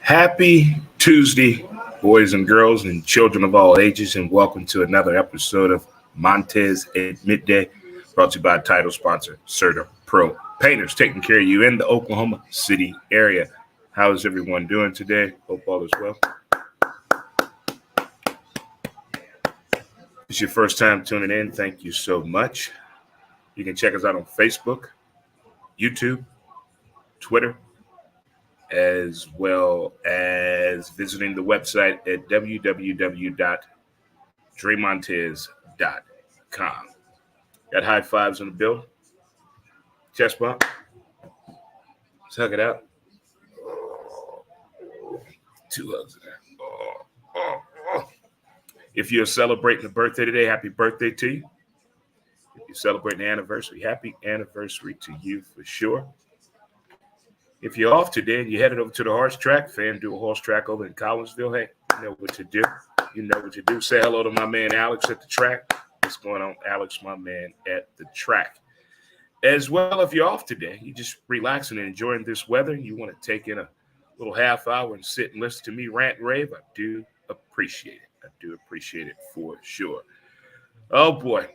Happy Tuesday, boys and girls and children of all ages, and welcome to another episode of Montez at Midday, brought to you by title sponsor Certa Pro Painters, taking care of you in the Oklahoma City area. How is everyone doing today? Hope all is well. If it's your first time tuning in, thank you so much. You can check us out on Facebook, YouTube, Twitter, as well as visiting the website at www.dremontez.com. Got high fives in the building. Chest bump. Let's hug it out. Two hugs in there. If you're celebrating a birthday today, happy birthday to you. If you're celebrating an anniversary, happy anniversary to you for sure. If you're off today and you're headed over to the horse track, FanDuel Horse Track over in Collinsville, hey, you know what to do. You know what to do. Say hello to my man Alex at the track. What's going on, Alex, my man at the track? As well, if you're off today, you're just relaxing and enjoying this weather, you want to take in a little half hour and sit and listen to me rant and rave, I do appreciate it. I do appreciate it for sure. Oh, boy.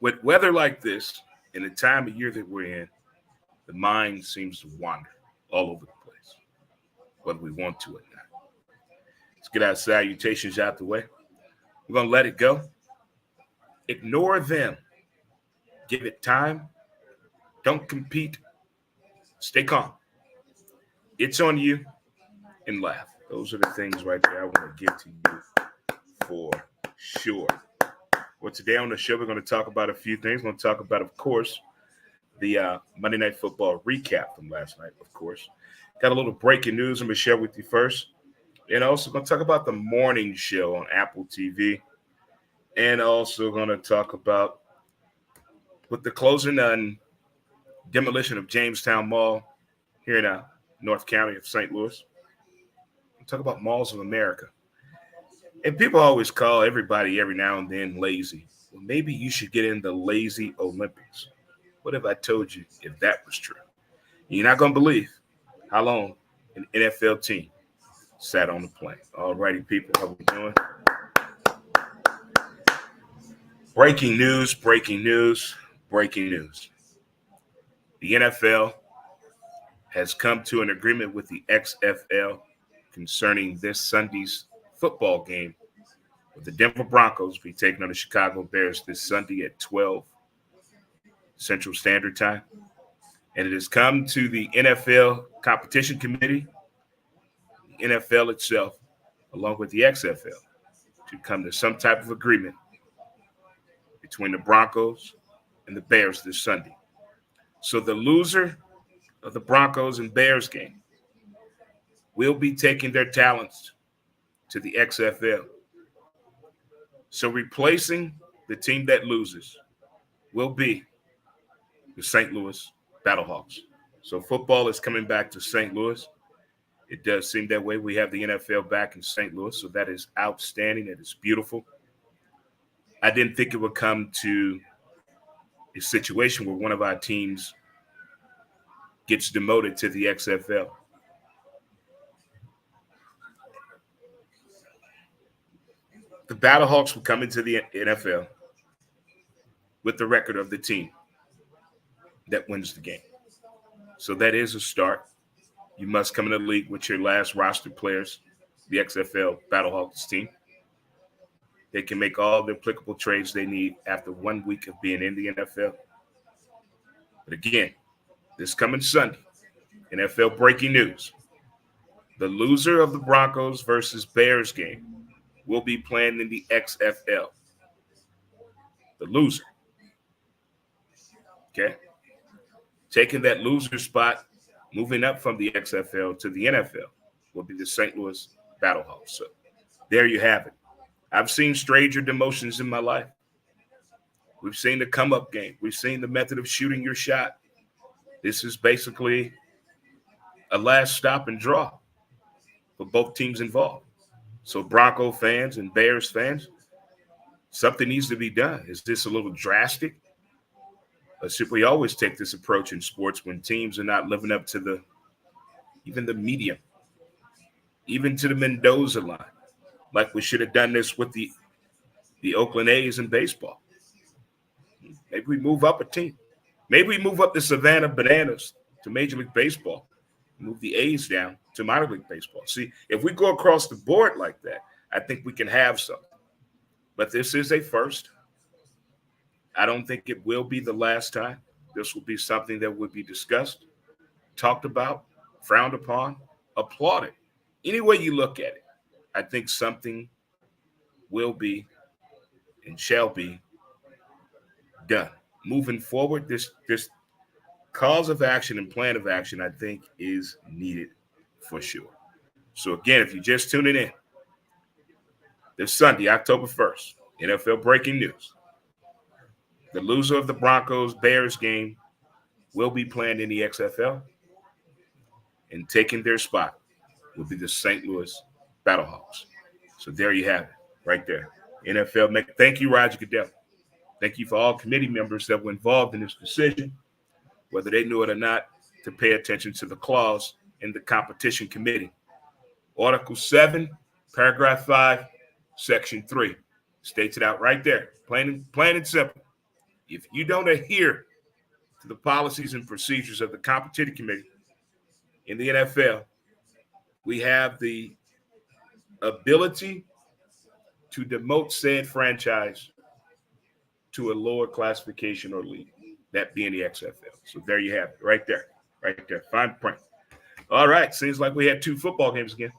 With weather like this, in the time of year that we're in, the mind seems to wander all over the place, whether we want to or not. Let's get our salutations out the way. We're going to let it go. Ignore them. Give it time. Don't compete. Stay calm. It's on you, and laugh. Those are the things right there I want to give to you for sure. Well, today on the show, we're going to talk about a few things. We're going to talk about, of course, the Monday Night Football recap from last night, of course. Got a little breaking news I'm going to share with you first. And also going to talk about the morning show on Apple TV. And also going to talk about with the closing and demolition of Jamestown Mall here in North County of St. Louis. We'll talk about malls of America. And people always call everybody every now and then lazy. Well, maybe you should get in the lazy Olympics. What if I told you if that was true? You're not going to believe how long an NFL team sat on the plane. All righty, people, how we doing? Breaking news. The NFL has come to an agreement with the XFL concerning this Sunday's football game with the Denver Broncos be taking on the Chicago Bears this Sunday at 12 Central Standard Time. And it has come to the NFL Competition Committee, the NFL itself, along with the XFL, to come to some type of agreement between the Broncos and the Bears this Sunday. So the loser of the Broncos and Bears game will be taking their talents to the XFL. So replacing the team that loses will be the St. Louis Battlehawks. So football is coming back to St. Louis. It does seem that way. We have the NFL back in St. Louis, so that is outstanding. That is beautiful. I didn't think it would come to a situation where one of our teams gets demoted to the XFL. The Battlehawks will come into the NFL with the record of the team that wins the game. So that is a start. You must come in the league with your last roster players, the XFL Battlehawks team. They can make all the applicable trades they need after 1 week of being in the NFL. But again, this coming Sunday, NFL breaking news. The loser of the Broncos versus Bears game will be playing in the XFL. The loser. Okay? Taking that loser spot, moving up from the XFL to the NFL, will be the St. Louis Battlehawks. So there you have it. I've seen stranger demotions in my life. We've seen the come-up game. We've seen the method of shooting your shot. This is basically a last stop and draw for both teams involved. So Bronco fans and Bears fans, something needs to be done. Is this a little drastic? We always take this approach in sports when teams are not living up to even the medium even to the Mendoza line, like we should have done this with the Oakland A's in baseball. Maybe we move up a team. Maybe we move up the Savannah Bananas to Major League Baseball, move the A's down to minor league baseball. See, if we go across the board like that, I think we can have something. But this is a first. I don't think it will be the last time. This will be something that would be discussed, talked about, frowned upon, applauded. Any way you look at it, I think something will be and shall be done. Moving forward, this cause of action and plan of action, I think, is needed for sure. So again, if you're just tuning in, this Sunday, October 1st, NFL breaking news. The loser of the Broncos-Bears game will be playing in the XFL, and taking their spot will be the St. Louis Battlehawks. So there you have it, right there. NFL, thank you, Roger Goodell. Thank you for all committee members that were involved in this decision, whether they knew it or not, to pay attention to the clause in the competition committee. Article 7, paragraph 5, section 3 states it out right there, plain and simple. If you don't adhere to the policies and procedures of the competition committee in the NFL, we have the ability to demote said franchise to a lower classification or league, that being the XFL. So there you have it, right there, fine print. All right, seems like we had 2 football games again.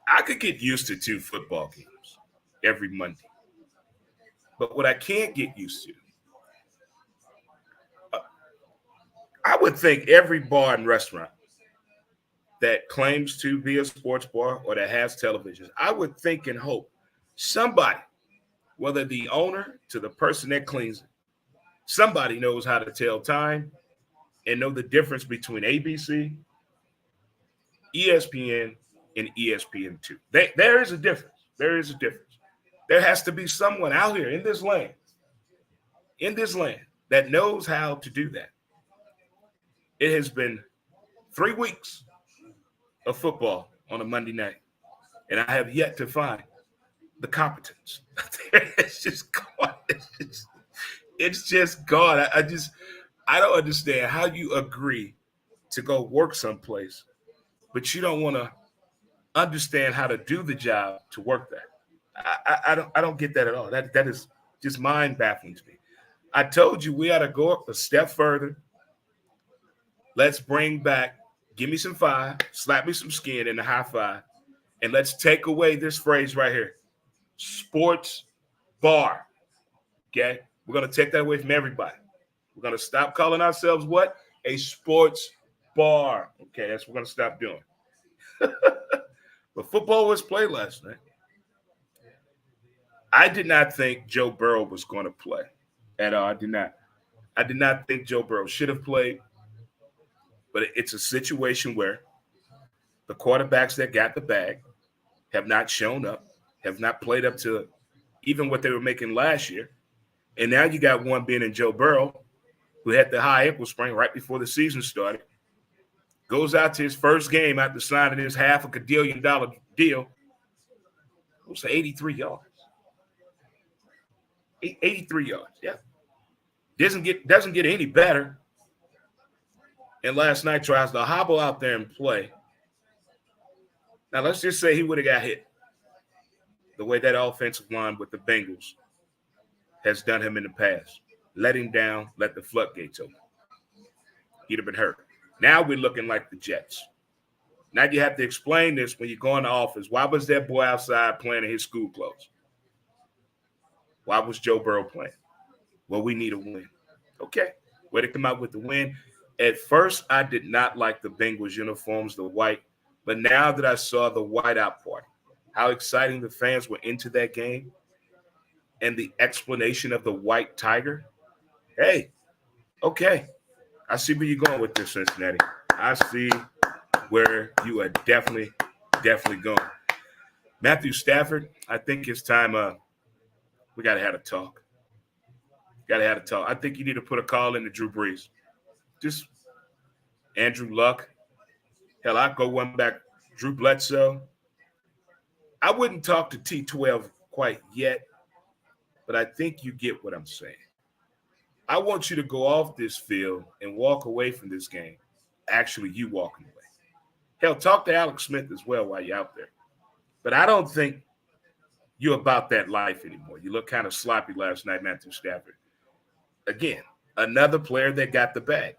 I could get used to 2 football games every Monday. But what I can't get used to, I would think every bar and restaurant that claims to be a sports bar or that has televisions, I would think and hope somebody, whether the owner to the person that cleans it, somebody knows how to tell time and know the difference between ABC, ESPN, and ESPN2. There is a difference. There is a difference. There has to be someone out here in this land that knows how to do that. It has been 3 weeks of football on a Monday night, and I have yet to find the competence. It's just gone. It's just gone. I don't understand how you agree to go work someplace, but you don't want to understand how to do the job to work there. I don't get that at all. That is just mind baffling to me. I told you we ought to go up a step further. Let's bring back, give me some 5, slap me some skin in the high 5, and let's take away this phrase right here, sports bar. Okay? We're going to take that away from everybody. We're going to stop calling ourselves what? A sports bar. Okay, that's what we're going to stop doing. But football was played last night. I did not think Joe Burrow was going to play at all. I did not think Joe Burrow should have played. But it's a situation where the quarterbacks that got the bag have not shown up, have not played up to even what they were making last year. And now you got one being in Joe Burrow, who had the high ankle sprain right before the season started, goes out to his first game after signing his $500 million deal, goes to 83 yards. 83 yards, yeah. Doesn't get any better. And last night tries to hobble out there and play. Now, let's just say he would have got hit the way that offensive line with the Bengals has done him in the past. Let him down, let the floodgates open. He'd have been hurt. Now we're looking like the Jets. Now you have to explain this when you go in the office. Why was that boy outside playing in his school clothes? Why was Joe Burrow playing? Well, we need a win. Okay, way to come out with the win. At first, I did not like the Bengals uniforms, the white. But now that I saw the whiteout party, how exciting the fans were into that game, and the explanation of the white tiger, hey, okay. I see where you're going with this, Cincinnati. I see where you are definitely going. Matthew Stafford, I think it's time we got to have a talk. I think you need to put a call in to Drew Brees. Just Andrew Luck, Hell, I go one back, Drew Bledsoe. I wouldn't talk to T12 quite yet, but I think you get what I'm saying. I want you to go off this field and walk away from this game. Actually, you walking away. Hell, talk to Alex Smith as well while you're out there. But I don't think you're about that life anymore. You look kind of sloppy last night, Matthew Stafford. Again, another player that got the bag.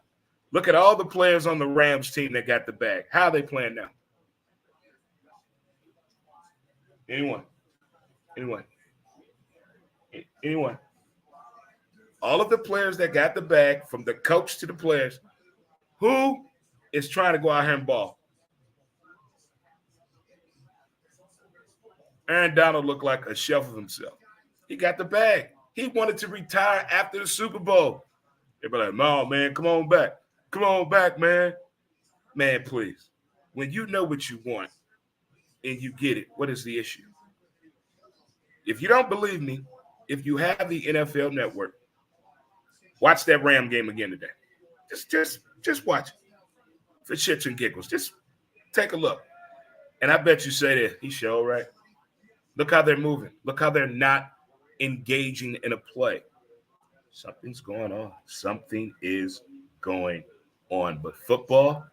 Look at all the players on the Rams team that got the bag. How are they playing now? Anyone? Anyone? All of the players that got the bag, from the coach to the players, who is trying to go out here and ball? Aaron Donald looked like a shelf of himself. He got the bag. He wanted to retire after the Super Bowl. They be like, no, man, come on back. Come on back, man. Man, please. When you know what you want and you get it, what is the issue? If you don't believe me, if you have the NFL Network, watch that Ram game again today. Just watch it for shits and giggles. Just take a look. And I bet you say that he's sure right. Look how they're moving. Look how they're not engaging in a play. Something's going on. Something is going on. But football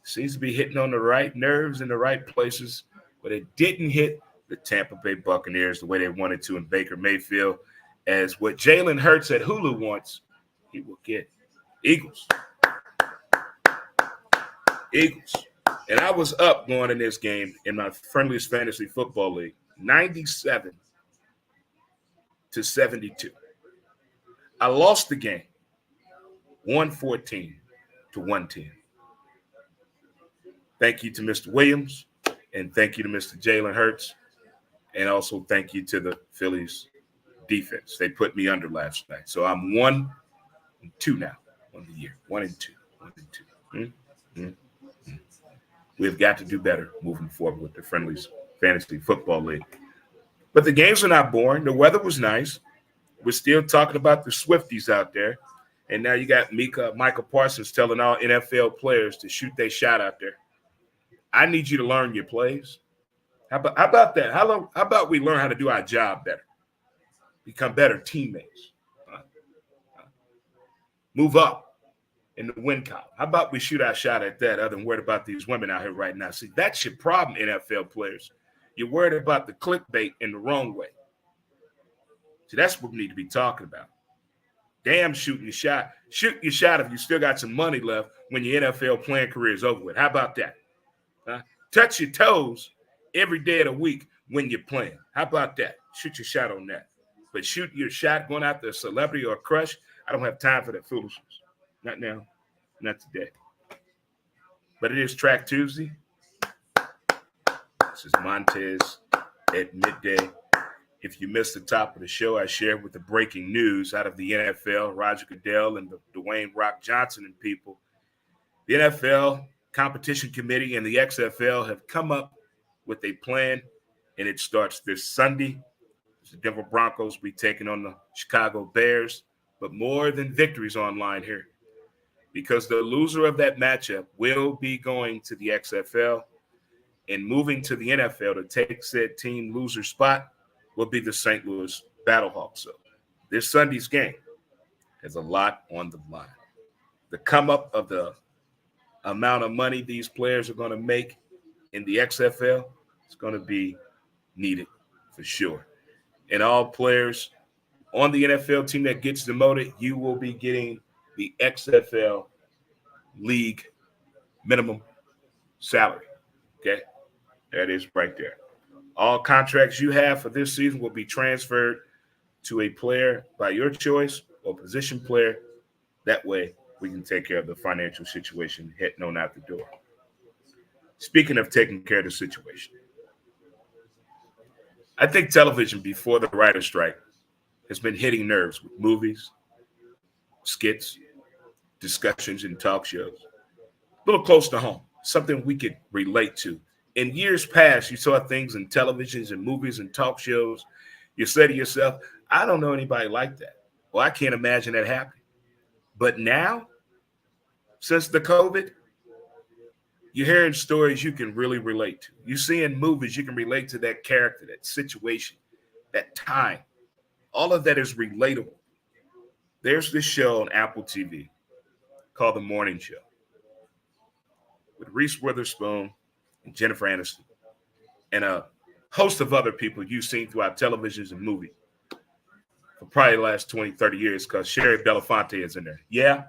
seems to be hitting on the right nerves in the right places, but it didn't hit the Tampa Bay Buccaneers the way they wanted to in Baker Mayfield. As what Jalen Hurts at Hulu wants, he will get. Eagles. And I was up going in this game in my friendliest fantasy football league, 97-72. I lost the game, 114-110. Thank you to Mr. Williams, and thank you to Mr. Jalen Hurts, and also thank you to the Phillies defense. They put me under last night. So I'm 1-2 now on the year. 1-2. We've got to do better moving forward with the Friendlies Fantasy Football League. But the games are not boring. The weather was nice. We're still talking about the Swifties out there. And now you got Michael Parsons telling all NFL players to shoot their shot out there. I need you to learn your plays. How about that? How about we learn how to do our job better? Become better teammates. Move up in the win column. How about we shoot our shot at that other than worried about these women out here right now? See, that's your problem, NFL players. You're worried about the clickbait in the wrong way. See, that's what we need to be talking about. Damn, shooting your shot. Shoot your shot if you still got some money left when your NFL playing career is over with. How about that? Touch your toes every day of the week when you're playing. How about that? Shoot your shot on that. But shoot your shot going after a celebrity or a crush, I don't have time for that foolishness. Not now. Not today. But it is Track Tuesday. This is Montez at midday. If you missed the top of the show, I shared with the breaking news out of the NFL, Roger Goodell and the Dwayne Rock Johnson and people. The NFL Competition Committee and the XFL have come up with a plan, and it starts this Sunday. The Denver Broncos will be taking on the Chicago Bears, but more than victories on line here, because the loser of that matchup will be going to the XFL, and moving to the NFL to take said team loser spot will be the St. Louis Battlehawks. So this Sunday's game has a lot on the line. The come up of the amount of money these players are going to make in the XFL is going to be needed for sure. And all players on the NFL team that gets demoted, you will be getting the XFL league minimum salary. Okay? That is right there. All contracts you have for this season will be transferred to a player by your choice or position player. That way, we can take care of the financial situation heading on out the door. Speaking of taking care of the situation, I think television before the writer's strike has been hitting nerves with movies, skits, discussions, and talk shows. A little close to home, something we could relate to. In years past, you saw things in televisions and movies and talk shows. You say to yourself, I don't know anybody like that. Well, I can't imagine that happening. But now, since the COVID, You're hearing stories you can really relate to. You see in movies, you can relate to that character, that situation, that time. All of that is relatable. There's this show on Apple TV called The Morning Show with Reese Witherspoon and Jennifer Aniston and a host of other people you've seen throughout televisions and movies for probably the last 20, 30 years because Sherry Belafonte is in there. Yeah,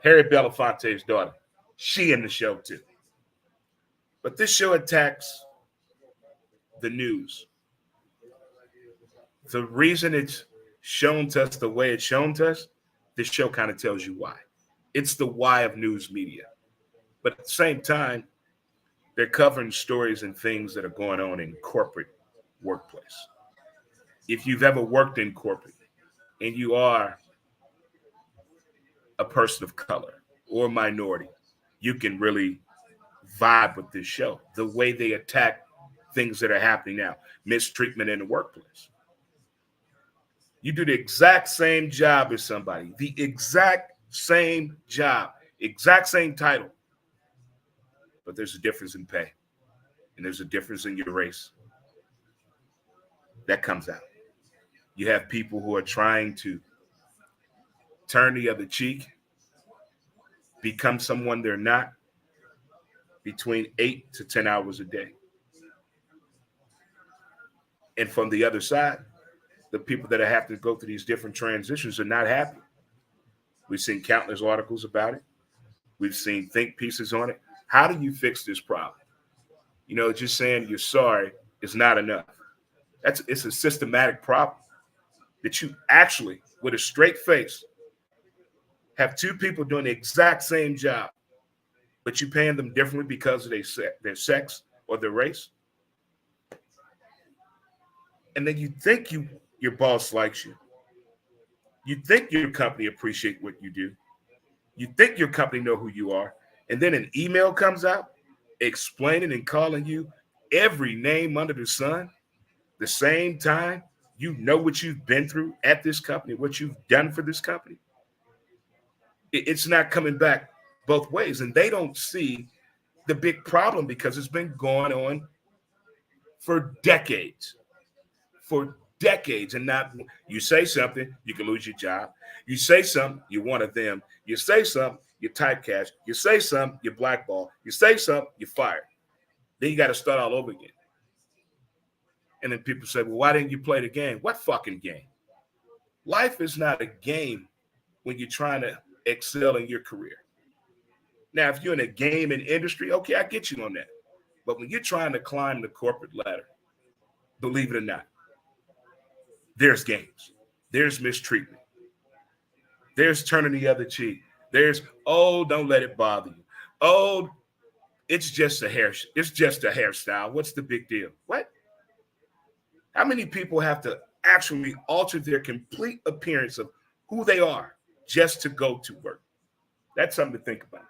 Harry Belafonte's daughter. She in the show too. But this show attacks the news. The reason it's shown to us the way it's shown to us, this show kind of tells you why. It's the why of news media. But at the same time, they're covering stories and things that are going on in corporate workplace. If you've ever worked in corporate and you are a person of color or minority, you can really vibe with this show. The way they attack things that are happening now, mistreatment in the workplace. You do the exact same job as somebody, the exact same job, exact same title, but there's a difference in pay and there's a difference in your race. That comes out. You have people who are trying to turn the other cheek, become someone they're not, between 8 to 10 hours a day. And from the other side, the people that have to go through these different transitions are not happy. We've seen countless articles about it. We've seen think pieces on it. How do you fix this problem? You know, just saying you're sorry is not enough. It's a systematic problem that you actually, with a straight face, have two people doing the exact same job, but you paying them differently because of their sex or their race. And then you think your boss likes you. You think your company appreciate what you do. You think your company know who you are. And then an email comes out explaining and calling you every name under the sun. The same time, you know what you've been through at this company, what you've done for this company. It's not coming back both ways. And they don't see the big problem because it's been going on for decades. And not, you say something, you can lose your job. You say something, you're one of them. You say something, you're typecast. You say something, you're blackballed. You say something, you're fired. Then you got to start all over again. And then people say, well, why didn't you play the game? What fucking game? Life is not a game when you're trying to excel in your career. Now, if you're in a gaming industry, okay, I get you on that. But when you're trying to climb the corporate ladder, believe it or not, there's games. There's mistreatment. There's turning the other cheek. There's, oh, don't let it bother you. Oh, it's just a hairstyle. What's the big deal? What? How many people have to actually alter their complete appearance of who they are just to go to work? That's something to think about.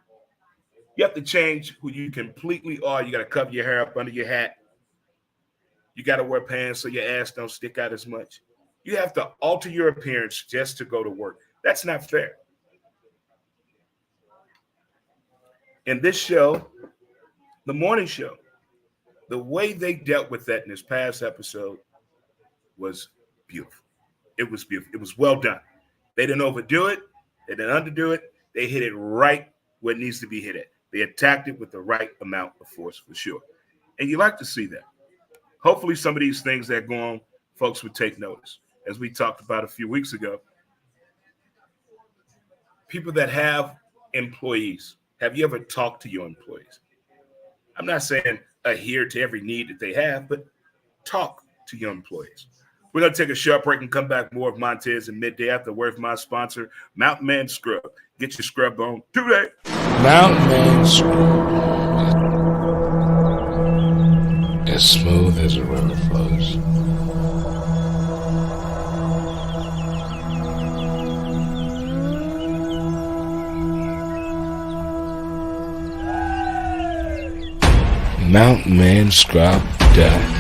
You have to change who you completely are. You got to cover your hair up under your hat. You got to wear pants so your ass don't stick out as much. You have to alter your appearance just to go to work. That's not fair. In this show, The Morning Show, the way they dealt with that in this past episode was beautiful. It was beautiful. It was well done. They didn't overdo it. They didn't underdo it. They hit it right where it needs to be hit at. They attacked it with the right amount of force for sure. And you like to see that. Hopefully some of these things that go on, folks would take notice. As we talked about a few weeks ago, people that have employees, have you ever talked to your employees? I'm not saying adhere to every need that they have, but talk to your employees. We're going to take a short break and come back more of Montez in midday after a word from my sponsor, Mountain Man Scrub. Get your scrub on today. Mountain Man Scrub. As smooth as a river flows. MountainManScrub.com.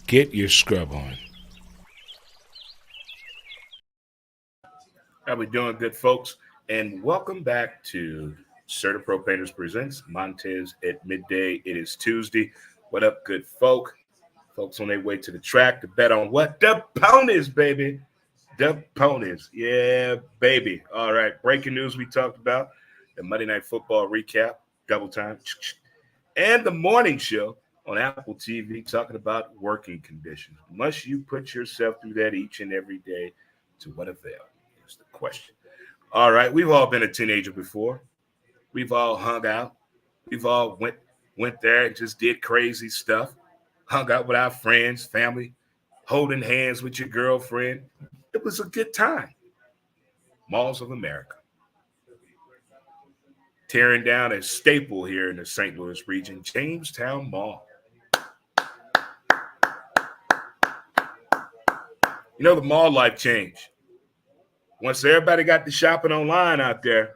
Get your scrub on. How we doing, good folks? And welcome back to Certa Pro Painters Presents Montez at Midday. It is Tuesday. What up, good folk? Folks on their way to the track to bet on what? The ponies, baby. The ponies. Yeah, baby. All right. Breaking news we talked about. The Monday Night Football recap, double time. And the morning show on Apple TV talking about working conditions. Must you put yourself through that each and every day? To what avail is the question. All right. We've all been a teenager before. We've all hung out. We've all went there and just did crazy stuff. Hung out with our friends, family, holding hands with your girlfriend. It was a good time. Malls of America. Tearing down a staple here in the St. Louis region, Jamestown Mall. You know, the mall life changed. Once everybody got the shopping online out there,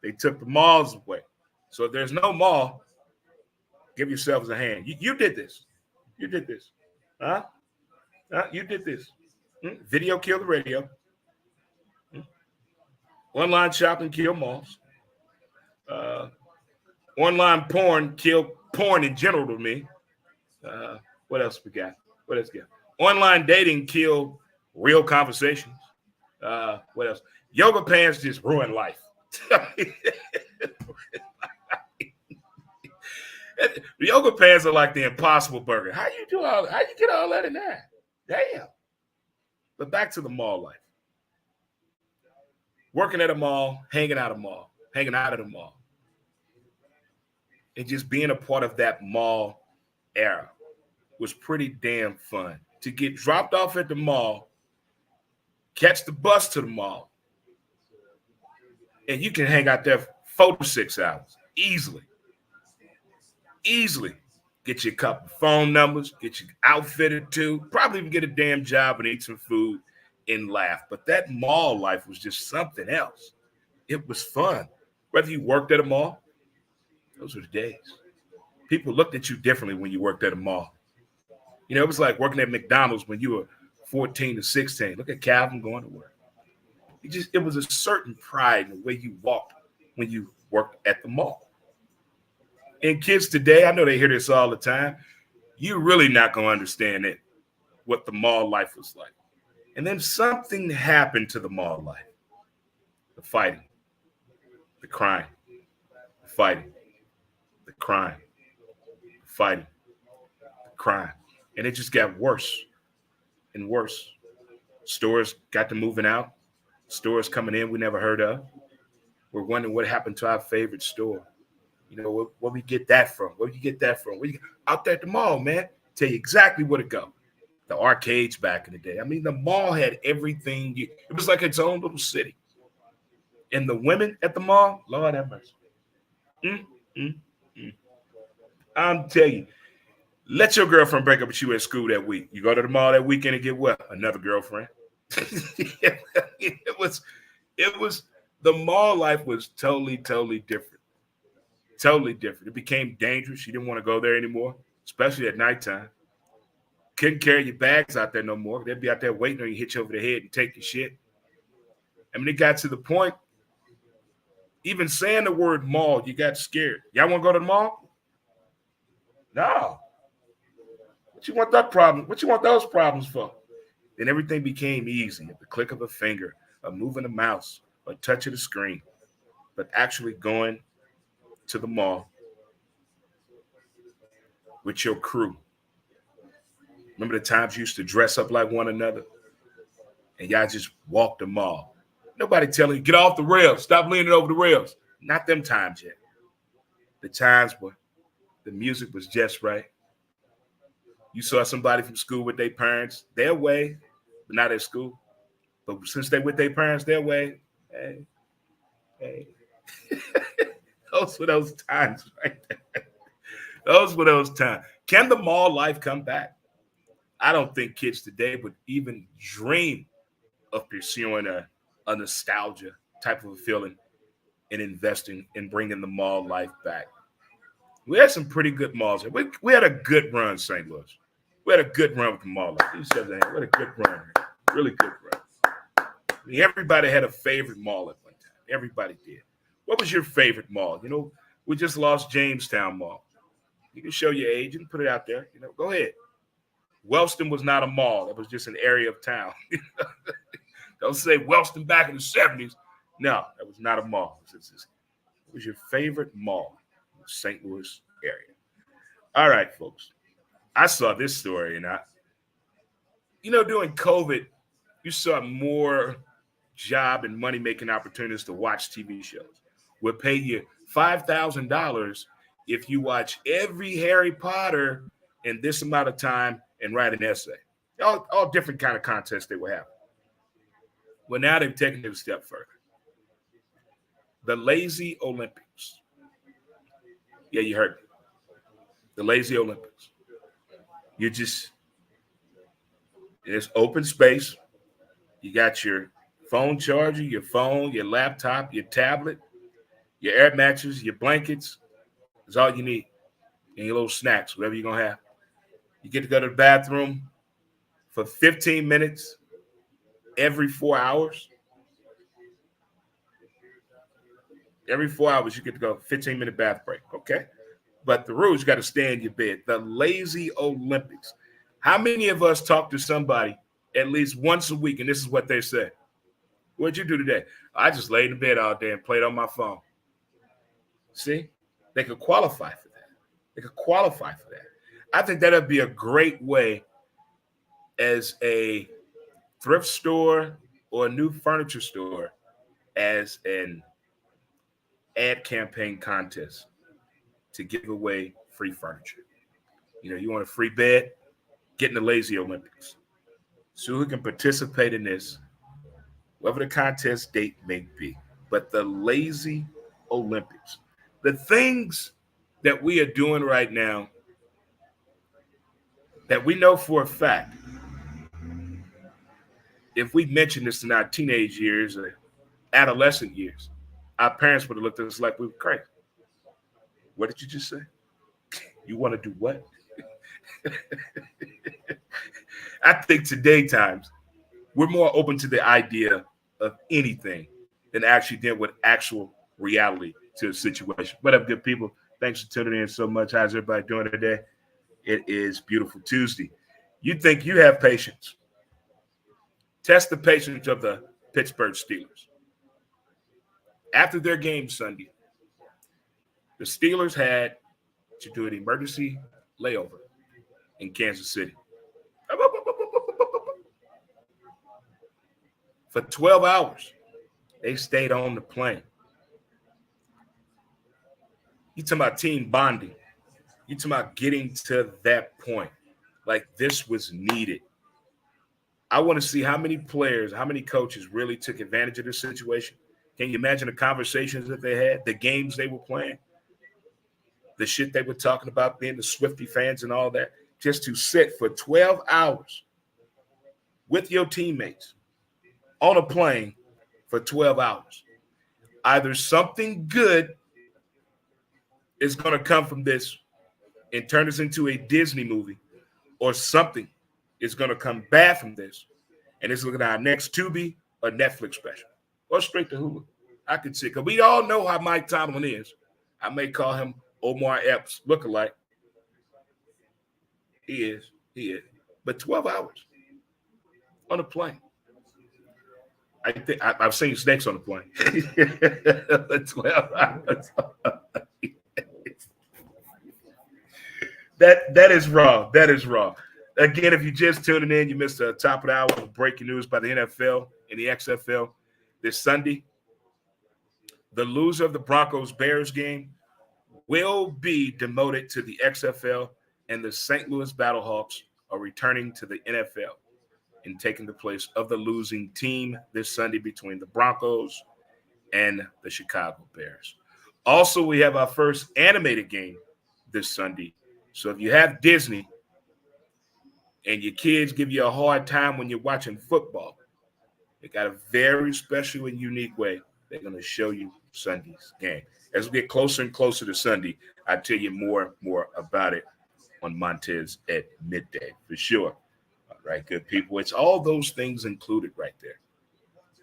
they took the malls away. So if there's no mall, give yourselves a hand. You did this. You did this. Huh? You did this. Video killed the radio. Online shopping killed malls. Online porn killed porn in general to me. What else we got? What else we got? Online dating killed real conversations. What else? Yoga pants just ruin life. Yoga pants are like the Impossible Burger. How you get all that in there? Damn. But back to the mall life. Working at a mall, hanging out of the mall. And just being a part of that mall era was pretty damn fun. To get dropped off at the mall, catch the bus to the mall, and you can hang out there for 6 hours easily. Easily. Get you a couple phone numbers, get you outfitted too, probably even get a damn job and eat some food and laugh. But that mall life was just something else. It was fun. Whether you worked at a mall, those were the days. People looked at you differently when you worked at a mall. You know, it was like working at McDonald's when you were 14 to 16. Look at Calvin going to work. It was a certain pride in the way you walked when you worked at the mall. And kids today, I know they hear this all the time. You're really not going to understand it, what the mall life was like. And then something happened to the mall life. The fighting, the crime, the fighting, the crime, the fighting, the crime. And it just got worse and worse. Stores got to moving out. Stores coming in we never heard of. We're wondering what happened to our favorite store. You know, where we get that from? Where you get that from? Out there at the mall, man. Tell you exactly where to go. The arcades back in the day. I mean, the mall had everything. It was like its own little city. And the women at the mall, Lord have mercy. I'm telling you, let your girlfriend break up with you at school that week. You go to the mall that weekend and get what? Another girlfriend. It was the mall life was totally different. Totally different. It became dangerous. You didn't want to go there anymore, especially at nighttime. Couldn't carry your bags out there no more. They'd be out there waiting on you, hit you over the head and take your shit. I mean, it got to the point, even saying the word mall, you got scared. Y'all want to go to the mall? No. What you want that problem? What you want those problems for? Then everything became easy at the click of a finger, a move of the mouse, a touch of the screen. But actually going to the mall with your crew. Remember the times you used to dress up like one another and y'all just walked the mall. Nobody telling you, get off the rails, stop leaning over the rails. Not them times yet. The times where the music was just right. You saw somebody from school with their parents, their way, but not at school. But since they with their parents, their way, hey. Those were those times right there. Those were those times. Can the mall life come back? I don't think kids today would even dream of pursuing a nostalgia type of a feeling and investing in bringing the mall life back. We had some pretty good malls. We had a good run, St. Louis. We had a good run with the mall life. We had a good run. Really good run. I mean, everybody had a favorite mall at one time. Everybody did. What was your favorite mall? You know, we just lost Jamestown Mall. You can show your age and put it out there. You know, go ahead. Wellston was not a mall. It was just an area of town. Don't say Wellston back in the 70s. No, that was not a mall. What was your favorite mall in the St. Louis area? All right, folks. I saw this story, and during COVID, you saw more job and money-making opportunities to watch TV shows. We'll pay you $5,000 if you watch every Harry Potter in this amount of time and write an essay. All different kind of contests they will have. Well, now they've taken it a step further. The Lazy Olympics. Yeah, you heard me. The Lazy Olympics. It's open space. You got your phone charger, your phone, your laptop, your tablet, your air mattress, your blankets. That's all you need. And your little snacks, whatever you're going to have. You get to go to the bathroom for 15 minutes every 4 hours. Every 4 hours, you get to go 15-minute bath break, okay? But the rules, you got to stay in your bed. The Lazy Olympics. How many of us talk to somebody at least once a week, and this is what they say? What'd you do today? I just laid in bed all day and played on my phone. See? They could qualify for that. They could qualify for that. I think that would be a great way as a thrift store or a new furniture store as an ad campaign contest to give away free furniture. You want a free bed? Get in the Lazy Olympics. So who can participate in this, whatever the contest date may be. But the Lazy Olympics. The things that we are doing right now that we know for a fact, if we mentioned this in our teenage years or adolescent years, our parents would have looked at us like we were crazy. What did you just say? You want to do what? I think today times, we're more open to the idea of anything than actually deal with actual reality to a situation. What up, good people? Thanks for tuning in so much. How's everybody doing today? It is Beautiful Tuesday. You think you have patience. Test the patience of the Pittsburgh Steelers. After their game Sunday, the Steelers had to do an emergency layover in Kansas City. For 12 hours, they stayed on the plane. You talking about team bonding. You talking about getting to that point. Like this was needed. I want to see how many players, how many coaches really took advantage of this situation. Can you imagine the conversations that they had, the games they were playing, the shit they were talking about, being the Swiftie fans and all that, just to sit for 12 hours with your teammates on a plane for 12 hours. Either something good is going to come from this and turn this into a Disney movie, or something is going to come bad from this, and it's looking at our next Tubi or Netflix special, or straight to Hulu. I could see, because we all know how Mike Tomlin is. I may call him Omar Epps lookalike. He is. But 12 hours on a plane. I think I've seen snakes on the plane. 12 hours. That is raw. That is raw. Again, if you just tuning in, you missed the top of the hour of breaking news by the NFL and the XFL this Sunday. The loser of the Broncos-Bears game will be demoted to the XFL, and the St. Louis Battlehawks are returning to the NFL and taking the place of the losing team this Sunday between the Broncos and the Chicago Bears. Also, we have our first animated game this Sunday. So if you have Disney and your kids give you a hard time when you're watching football, they got a very special and unique way they're going to show you Sunday's game. As we get closer and closer to Sunday, I'll tell you more about it on Montez at midday, for sure. All right, good people. It's all those things included right there.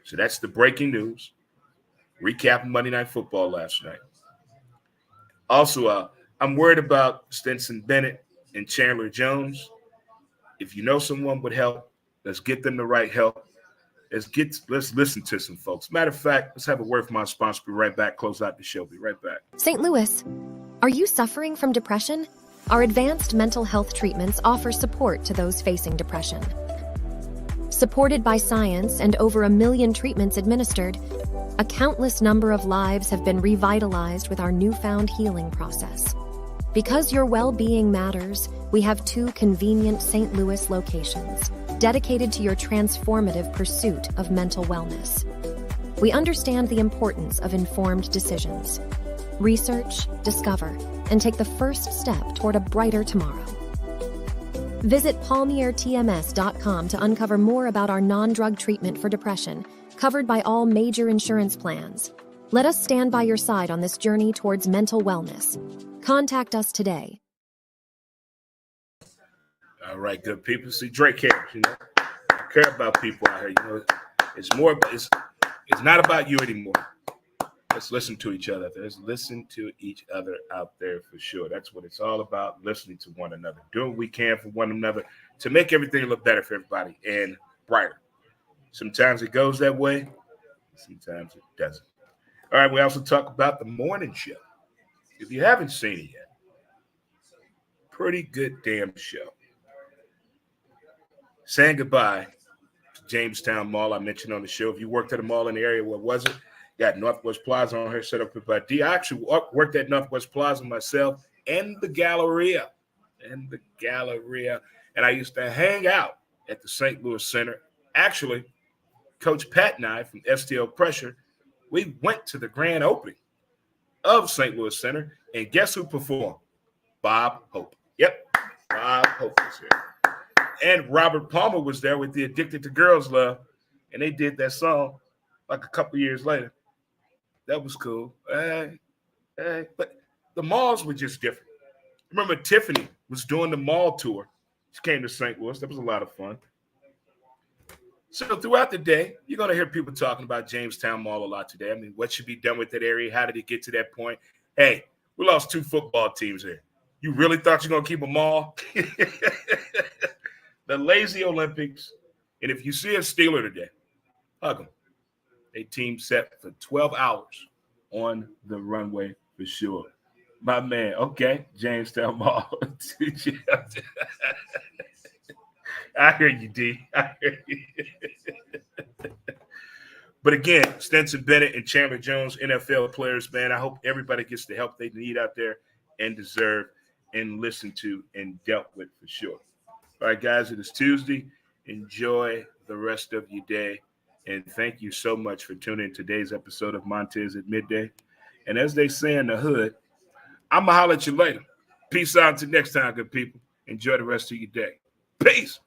So that's the breaking news. Recapping Monday Night Football last night. Also, I'm worried about Stetson Bennett and Chandler Jones. If you know someone would help, let's get them the right help. Let's listen to some folks. Matter of fact, let's have a word from our sponsor. Be right back. Close out the show. Be right back. St. Louis, are you suffering from depression? Our advanced mental health treatments offer support to those facing depression. Supported by science and over 1 million treatments administered, a countless number of lives have been revitalized with our newfound healing process. Because your well-being matters, we have 2 convenient St. Louis locations dedicated to your transformative pursuit of mental wellness. We understand the importance of informed decisions. Research, discover, and take the first step toward a brighter tomorrow. Visit palmiertms.com to uncover more about our non-drug treatment for depression, covered by all major insurance plans. Let us stand by your side on this journey towards mental wellness. Contact us today. All right, good people. See, Drake cares, I care about people out here. It's not about you anymore. Let's listen to each other. Let's listen to each other out there for sure. That's what it's all about, listening to one another, doing what we can for one another to make everything look better for everybody and brighter. Sometimes it goes that way. Sometimes it doesn't. All right, we also talk about the morning show. If you haven't seen it yet, pretty good damn show. Saying goodbye to Jamestown Mall, I mentioned on the show. If you worked at a mall in the area, what was it? Got Northwest Plaza on here, set up by D. I actually worked at Northwest Plaza myself and the Galleria. And I used to hang out at the St. Louis Center. Actually, Coach Pat and I from STL Pressure, we went to the grand opening of St. Louis Center, and guess who performed? Bob Hope. Yep, Bob Hope was here. And Robert Palmer was there with the Addicted to Girls Love, and they did that song like a couple years later. That was cool. But the malls were just different. Remember, Tiffany was doing the mall tour. She came to St. Louis. That was a lot of fun. So throughout the day, you're going to hear people talking about Jamestown Mall a lot today. I mean, what should be done with that area? How did it get to that point? Hey, we lost 2 football teams here. You really thought you're going to keep them all? The lazy Olympics. And if you see a Steeler today, hug them. They team set for 12 hours on the runway for sure. My man, okay, Jamestown Mall. I hear you, D. I hear you. But again, Stetson Bennett and Chandler Jones, NFL players, man, I hope everybody gets the help they need out there and deserve and listened to and dealt with for sure. All right, guys, it is Tuesday. Enjoy the rest of your day. And thank you so much for tuning in today's episode of Montez at Midday. And as they say in the hood, I'm going to holler at you later. Peace out until next time, good people. Enjoy the rest of your day. Peace.